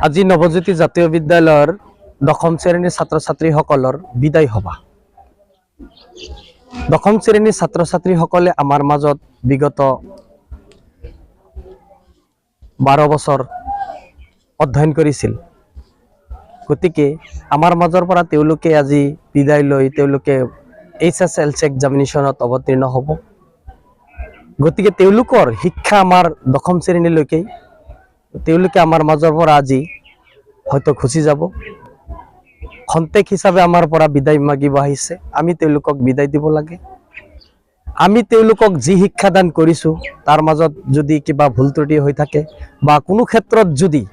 আজি নৱজ্যোতি জাতীয় বিদ্যালয়ৰ দশম শ্ৰেণীৰ ছাত্ৰ ছাত্ৰীসকলৰ বিদায় সভা। দশম শ্ৰেণীৰ ছাত্ৰ ছাত্ৰীসকলে আমাৰ মাজত বিগত 12 বছৰ অধ্যয়ন কৰিছিল। গতিকে আমাৰ মাজৰ পৰা তেওঁলোকে আজি বিদায় লৈ তেওঁলোকে HSLC এক্সামিনেশ্যনত অৱতীৰ্ণ হ'ব। গতিকে তেওঁলোকৰ শিক্ষা আমাৰ দশম শ্ৰেণীলৈকে, তেওঁলোকে আমাৰ মাজৰ পৰা আজি হয়তো খুচি যাব। খন্তেক হিচাপে আমাৰ পৰা বিদায় মাগিব আহিছে। আমি তেওঁলোকক বিদায় দিব লাগে। আমি তেওঁলোকক যি শিক্ষাদান কৰিছোঁ তাৰ মাজত যদি কিবা ভুল ত্ৰুটি হৈ থাকে বা কোনো ক্ষেত্ৰত যদি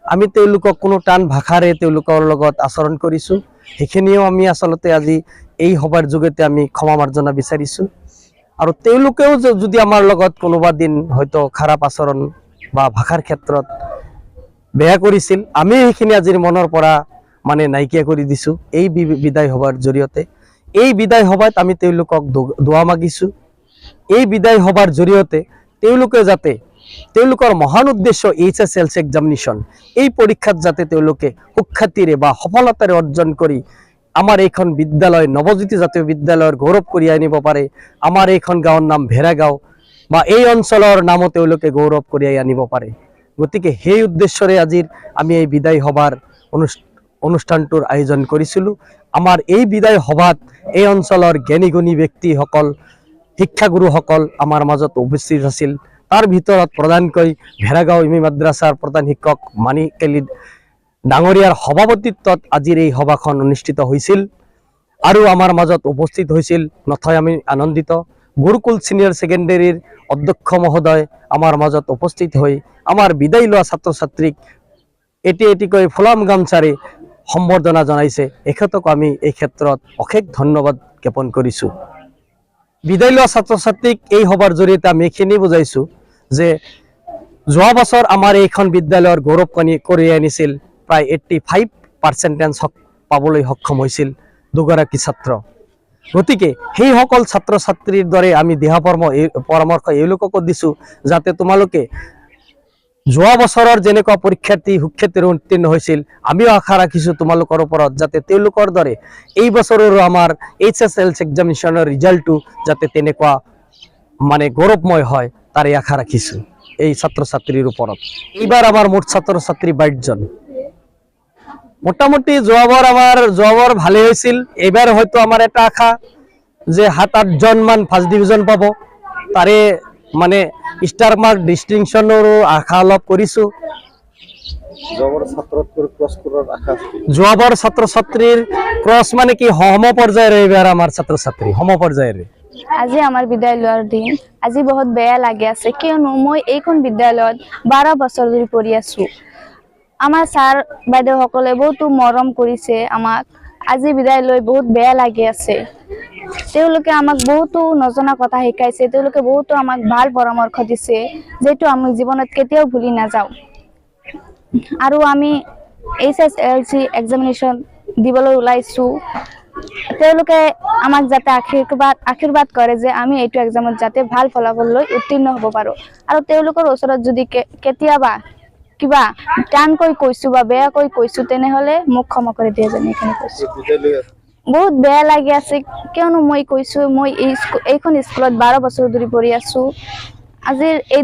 আমি তেওঁলোকক কোনো টান ভাষাৰে তেওঁলোকৰ লগত আচৰণ কৰিছোঁ, সেইখিনিও আমি আচলতে আজি এই সভাৰ যোগেতে আমি ক্ষমা মাৰ্জনা বিচাৰিছোঁ। আৰু তেওঁলোকেও যদি আমাৰ লগত কোনোবা দিন হয়তো খাৰাপ আচৰণ বা ভাষাৰ ক্ষেত্ৰত বেয়া কৰিছিল, আমি সেইখিনি আজিৰ মনৰ পৰা নাইকিয়া কৰি দিছোঁ এই বিদায় সভাৰ জৰিয়তে। এই বিদায় সভাত আমি তেওঁলোকক দোৱা মাগিছোঁ। এই বিদায় সভাৰ জৰিয়তে তেওঁলোকে যাতে তেওঁলোকৰ মহান উদ্দেশ্য HSLC এক্সামিনেশ্যন, এই পৰীক্ষাত যাতে তেওঁলোকে সুখ্যাতিৰে বা সফলতাৰে অৰ্জন কৰি আমাৰ এইখন বিদ্যালয় নৱজ্যোতি জাতীয় বিদ্যালয়ৰ গৌৰৱ কঢ়িয়াই আনিব পাৰে। আমাৰ এইখন গাঁৱৰ নাম ভেড়াগাঁও বা এই অঞ্চলৰ নামো তেওঁলোকে গৌৰৱ কঢ়িয়াই আনিব পাৰে। গতিকে সেই উদ্দেশ্যৰে আজিৰ আমি এই বিদায় সভাৰ অনুষ্ঠানটোৰ আয়োজন কৰিছিলোঁ। আমাৰ এই বিদায় সভাত এই অঞ্চলৰ জ্ঞানী গুণী ব্যক্তিসকল, শিক্ষাগুৰুসকল আমাৰ মাজত উপস্থিত আছিল। তাৰ ভিতৰত প্ৰধানকৈ ভেড়াগাঁও ইমি মাদ্ৰাছাৰ প্ৰধান শিক্ষক মানিকেলি ডাঙৰীয়াৰ সভাপতিত্বত আজিৰ এই সভাখন অনুষ্ঠিত হৈছিল। আৰু আমাৰ মাজত উপস্থিত হৈছিল, নথৈ আমি আনন্দিত, গুৰুকুল ছিনিয়ৰ ছেকেণ্ডেৰীৰ অধ্যক্ষ মহোদয় আমাৰ মাজত উপস্থিত হৈ আমাৰ বিদায় লোৱা ছাত্ৰ ছাত্ৰীক এটি এটিকৈ ফুলাম গামচাৰে সম্বৰ্ধনা জনাইছে। এখেতক আমি এই ক্ষেত্ৰত অশেষ ধন্যবাদ জ্ঞাপন কৰিছোঁ। বিদায় লোৱা ছাত্ৰ ছাত্ৰীক এই সভাৰ জৰিয়তে আমি এইখিনি বুজাইছোঁ যে যোৱা বছৰ আমাৰ এইখন বিদ্যালয়ৰ গৌৰৱ কঢ়িয়াই আনিছিল প্ৰায় 85% পাবলৈ সক্ষম হৈছিল দুগৰাকী ছাত্ৰ। গতিকে সেইসকল ছাত্ৰ ছাত্ৰীৰ দৰে আমি দিহা পৰামৰ্শ এওঁলোককো দিছোঁ, যাতে তোমালোকে যোৱা বছৰৰ যেনেকুৱা পৰীক্ষাৰ্থী সুখ্যাতিৰে উত্তীৰ্ণ হৈছিল, আমিও আশা ৰাখিছোঁ তোমালোকৰ ওপৰত যাতে তেওঁলোকৰ দৰে এই বছৰৰো আমাৰ HSLC এক্সামিনেশ্যনৰ ৰিজাল্টটো যাতে তেনেকুৱা গৌৰৱময় হয়, তাৰে আশা ৰাখিছোঁ এই ছাত্ৰ ছাত্ৰীৰ ওপৰত। এইবাৰ আমাৰ মুঠ ছাত্ৰ ছাত্ৰী 22 জন। মোটামুটি যোৱাবাৰ ভালে হৈছিল। এইবাৰ হয়তো আমাৰ এটা আশা যে 7-8 জন মান ফাৰ্ষ্ট ডিভিজন পাব। তাৰে ষ্টাৰ মাৰ্ক ডিষ্টিংশ্যনৰো আশা অলপ কৰিছোঁ। যোৱাবাৰ ছাত্ৰ ছাত্ৰীৰ ক্ৰছ কি সম পৰ্যায়ৰে এইবাৰ আমাৰ ছাত্ৰ ছাত্ৰী সম পৰ্যায়ৰে। আজি আমাৰ বিদায় লোৱাৰ দিন। আজি বহুত বেয়া লাগি আছে, কিয়নো মই এইখন বিদ্যালয়ত 12 বছৰ ধৰি পঢ়ি আছোঁ। আমাৰ ছাৰ বাইদেউসকলে বহুতো মৰম কৰিছে আমাক। আজি বিদায় লৈ বহুত বেয়া লাগি আছে। তেওঁলোকে আমাক বহুতো নজনা কথা শিকাইছে, তেওঁলোকে বহুতো আমাক ভাল পৰামৰ্শ দিছে, যিটো আমি জীৱনত কেতিয়াও ভুলি নাযাওঁ। আৰু আমি HSLC এক্সামিনেশ্যন দিবলৈ ওলাইছোঁ। তেওঁলোকে আমাক যাতে আশীৰ্বাদ কৰে যে আমি এইটো এক্সামত যাতে ভাল ফলাফল লৈ উত্তীৰ্ণ হ'ব পাৰোঁ। আৰু তেওঁলোকৰ ওচৰত যদি কেতিয়াবা কিবা টানকৈ কৈছোঁ বা বেয়াকৈ কৈছোঁ, তেনেহ'লে মোক ক্ষমা কৰি দিয়ে যেন এইখিনি কৈছোঁ। বহুত বেয়া লাগি আছে, কিয়নো মই কৈছোঁ মই এইখন স্কুলত 12 বছৰ ধৰি পঢ়ি আছোঁ। আজিৰ এই